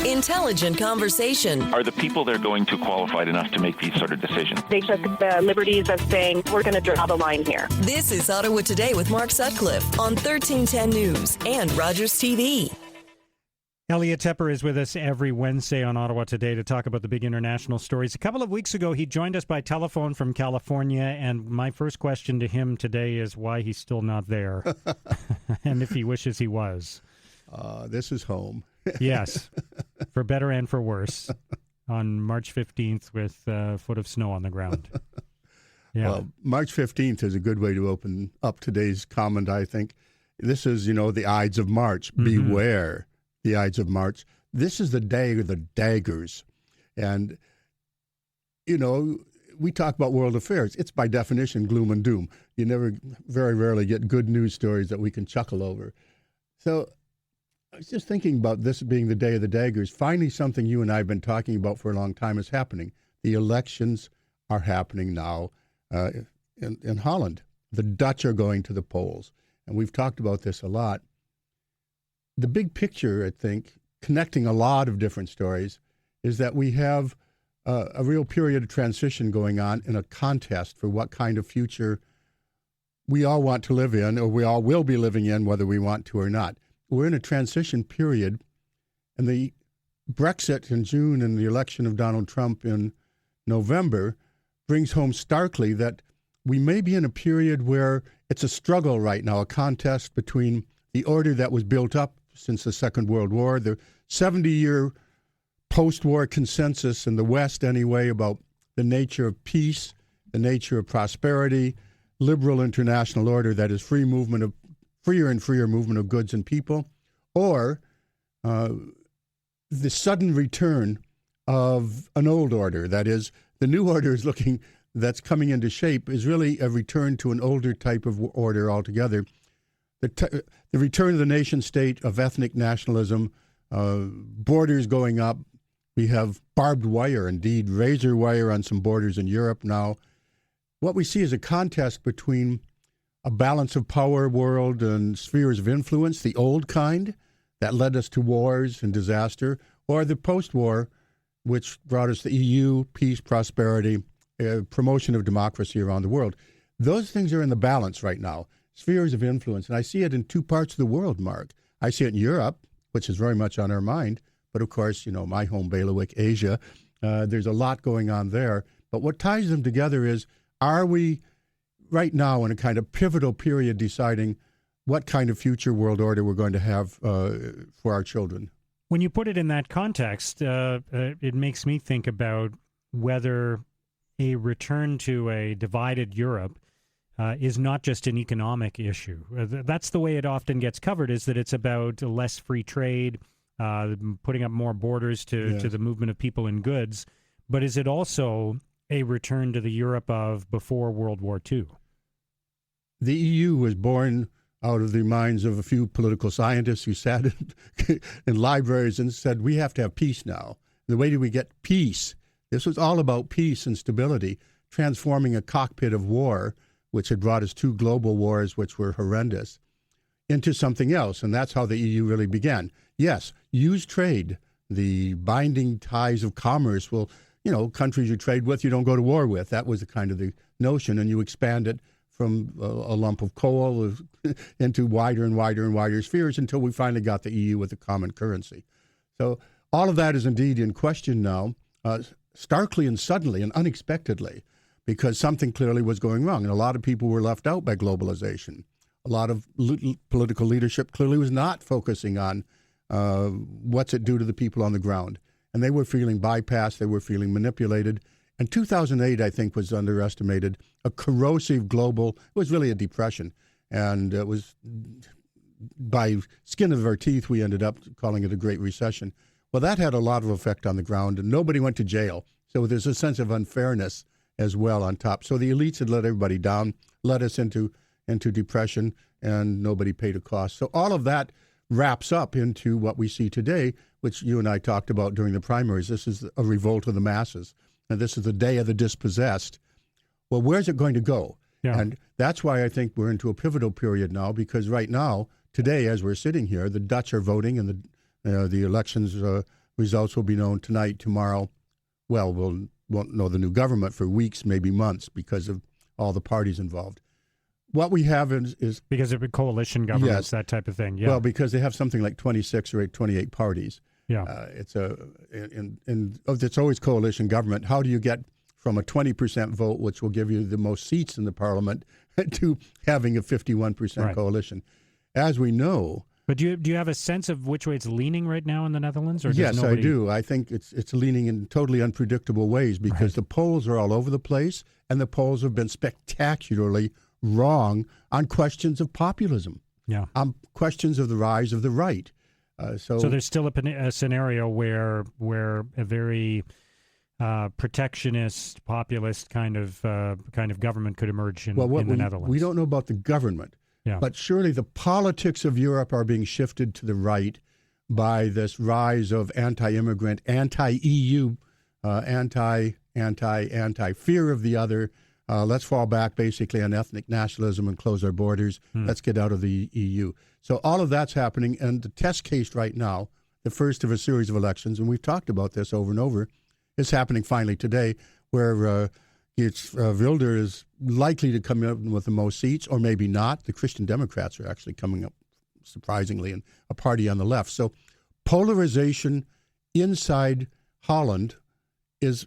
Intelligent conversation. Are the people there going to qualified enough to make these sort of decisions? They took the liberties of saying, we're going to draw the line here. This is Ottawa Today with Mark Sutcliffe on 1310 News and Rogers TV. Elliot Tepper is with us every Wednesday on Ottawa Today to talk about the big international stories. A couple of weeks ago, he joined us by telephone from California, and my first question to him today is why he's still not there, and if he wishes he was. This is home. Yes, for better and for worse, on March 15th with a foot of snow on the ground. Yeah. Well, March 15th is a good way to open up today's comment, I think. This is, the Ides of March. Mm-hmm. Beware. The Ides of March. This is the day of the daggers. And, we talk about world affairs. It's by definition gloom and doom. You very rarely get good news stories that we can chuckle over. So I was just thinking about this being the day of the daggers. Finally, something you and I have been talking about for a long time is happening. The elections are happening now in Holland. The Dutch are going to the polls. And we've talked about this a lot. The big picture, I think, connecting a lot of different stories, is that we have a real period of transition going on in a contest for what kind of future we all want to live in, or we all will be living in, whether we want to or not. We're in a transition period, and the Brexit in June and the election of Donald Trump in November brings home starkly that we may be in a period where it's a struggle right now, a contest between the order that was built up since the Second World War, the 70-year post-war consensus in the West anyway about the nature of peace, the nature of prosperity, liberal international order that is freer and freer movement of goods and people, or the sudden return of an old order. That is, the new order that's coming into shape is really a return to an older type of order altogether. The return of the nation state, of ethnic nationalism, borders going up. We have barbed wire, indeed, razor wire on some borders in Europe now. What we see is a contest between a balance of power world and spheres of influence, the old kind that led us to wars and disaster, or the post-war, which brought us the EU, peace, prosperity, promotion of democracy around the world. Those things are in the balance right now. Spheres of influence. And I see it in two parts of the world, Mark. I see it in Europe, which is very much on our mind. But of course, my home bailiwick, Asia, there's a lot going on there. But what ties them together is, are we right now in a kind of pivotal period deciding what kind of future world order we're going to have for our children? When you put it in that context, it makes me think about whether a return to a divided Europe is not just an economic issue. That's the way it often gets covered, is that it's about less free trade, putting up more borders to the movement of people and goods. But is it also a return to the Europe of before World War II? The EU was born out of the minds of a few political scientists who sat in libraries and said, we have to have peace now. The way do we get peace? This was all about peace and stability, transforming a cockpit of war, which had brought us two global wars, which were horrendous, into something else. And that's how the EU really began. Yes, use trade. The binding ties of commerce will, countries you trade with, you don't go to war with. That was the kind of the notion. And you expand it from a lump of coal into wider and wider and wider spheres until we finally got the EU with a common currency. So all of that is indeed in question now, starkly and suddenly and unexpectedly, because something clearly was going wrong. And a lot of people were left out by globalization. A lot of political leadership clearly was not focusing on what's it do to the people on the ground. And they were feeling bypassed. They were feeling manipulated. And 2008, I think, was underestimated. A corrosive global, it was really a depression. And it was, by skin of our teeth, we ended up calling it a Great Recession. Well, that had a lot of effect on the ground, and nobody went to jail. So there's a sense of unfairness as well on top. So the elites had let everybody down, led us into depression, and nobody paid a cost. So all of that wraps up into what we see today, which you and I talked about during the primaries. This is a revolt of the masses, and this is the day of the dispossessed. Well, where's it going to go? Yeah. And that's why I think we're into a pivotal period now, because right now, today, as we're sitting here, the Dutch are voting, and the elections Results will be known tonight, tomorrow. Well, won't know the new government for weeks, maybe months, because of all the parties involved. What we have is because of coalition governments, yes, that type of thing. Yeah. Well, because they have something like 26 or 28 parties. Yeah. It's always coalition government. How do you get from a 20% vote, which will give you the most seats in the parliament, to having a 51% coalition? As we know. But do you have a sense of which way it's leaning right now in the Netherlands? Or yes, I do. I think it's leaning in totally unpredictable ways because the polls are all over the place, and the polls have been spectacularly wrong on questions of populism, on questions of the rise of the right. So there's still a scenario where a very protectionist, populist kind of government could emerge in the Netherlands. We don't know about the government. Yeah. But surely the politics of Europe are being shifted to the right by this rise of anti-immigrant, anti-EU, anti-fear of the other. Let's fall back basically on ethnic nationalism and close our borders. Let's get out of the EU. So all of that's happening. And the test case right now, the first of a series of elections, and we've talked about this over and over, is happening finally today, where Wilder is likely to come in with the most seats, or maybe not. The Christian Democrats are actually coming up, surprisingly, and a party on the left. So polarization inside Holland is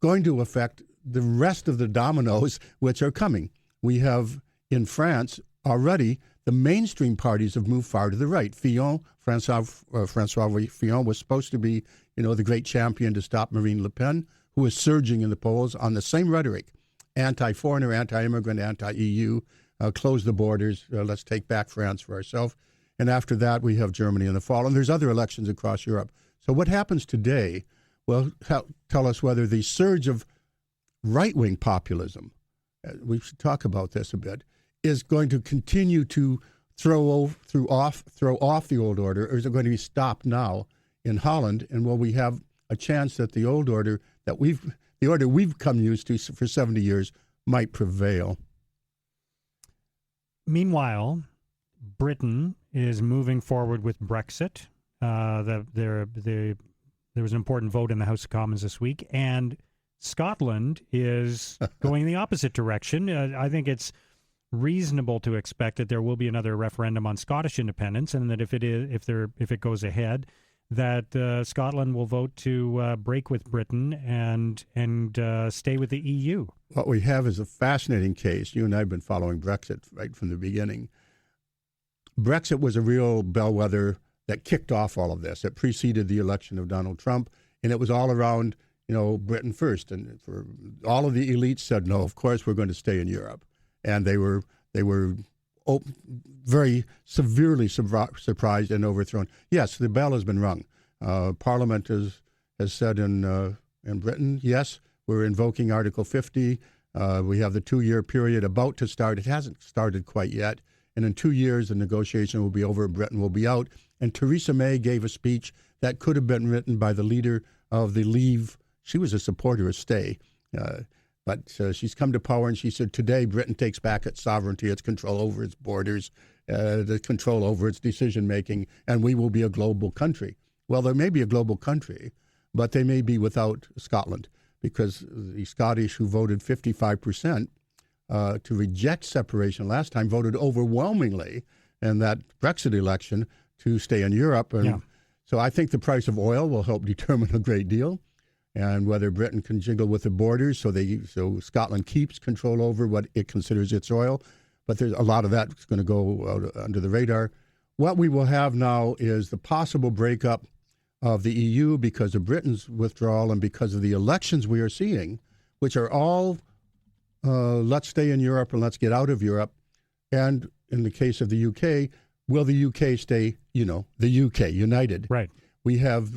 going to affect the rest of the dominoes which are coming. We have in France already the mainstream parties have moved far to the right. François Fillon was supposed to be, the great champion to stop Marine Le Pen, who is surging in the polls on the same rhetoric: anti-foreigner, anti-immigrant, anti-EU, close the borders, let's take back France for ourselves. And after that, we have Germany in the fall. And there's other elections across Europe. So what happens today will tell us whether the surge of right-wing populism, we should talk about this a bit, is going to continue to throw off the old order, or is it going to be stopped now in Holland? And will we have a chance that the old order the order we've come used to for 70 years might prevail? Meanwhile, Britain is moving forward with Brexit. There was an important vote in the House of Commons this week, and Scotland is going in the opposite direction. I think it's reasonable to expect that there will be another referendum on Scottish independence, and that if it goes ahead, that Scotland will vote to break with Britain and stay with the EU. What we have is a fascinating case. You and I have been following Brexit right from the beginning. Brexit was a real bellwether that kicked off all of this. It preceded the election of Donald Trump, and it was all around, Britain first. And for all of the elites said, no, of course we're going to stay in Europe. And they were very severely surprised and overthrown. Yes, the bell has been rung. Parliament has said in Britain, yes, we're invoking Article 50. We have the 2-year period about to start. It hasn't started quite yet. And in 2 years, the negotiation will be over. Britain will be out. And Theresa May gave a speech that could have been written by the leader of the Leave. She was a supporter of stay. But she's come to power, and she said, today Britain takes back its sovereignty, its control over its borders, the control over its decision-making, and we will be a global country. Well, there may be a global country, but they may be without Scotland, because the Scottish, who voted 55% to reject separation last time, voted overwhelmingly in that Brexit election to stay in Europe. And so I think the price of oil will help determine a great deal, and whether Britain can jiggle with the borders so Scotland keeps control over what it considers its oil. But there's a lot of that's going to go out under the radar. What we will have now is the possible breakup of the EU because of Britain's withdrawal and because of the elections we are seeing, which are all let's stay in Europe and let's get out of Europe. And in the case of the UK, will the UK stay, the UK, united? Right. We have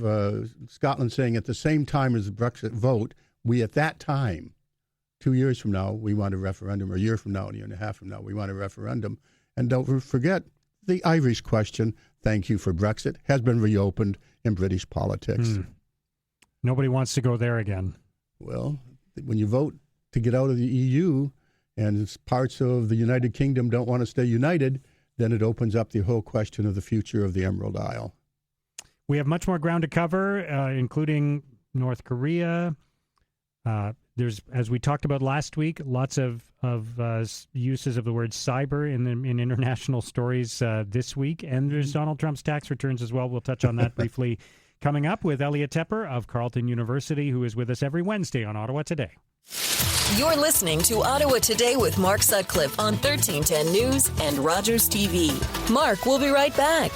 Scotland saying at the same time as the Brexit vote, at that time, 2 years from now, we want a referendum, or a year from now, a year and a half from now, we want a referendum. And don't forget, the Irish question, thank you for Brexit, has been reopened in British politics. Nobody wants to go there again. Well, when you vote to get out of the EU and parts of the United Kingdom don't want to stay united, then it opens up the whole question of the future of the Emerald Isle. we have much more ground to cover, including North Korea. There's, as we talked about last week, lots of uses of the word cyber in international stories this week. And there's Donald Trump's tax returns as well. We'll touch on that briefly coming up with Elliot Tepper of Carleton University, who is with us every Wednesday on Ottawa Today. You're listening to Ottawa Today with Mark Sutcliffe on 1310 News and Rogers TV. Mark will be right back.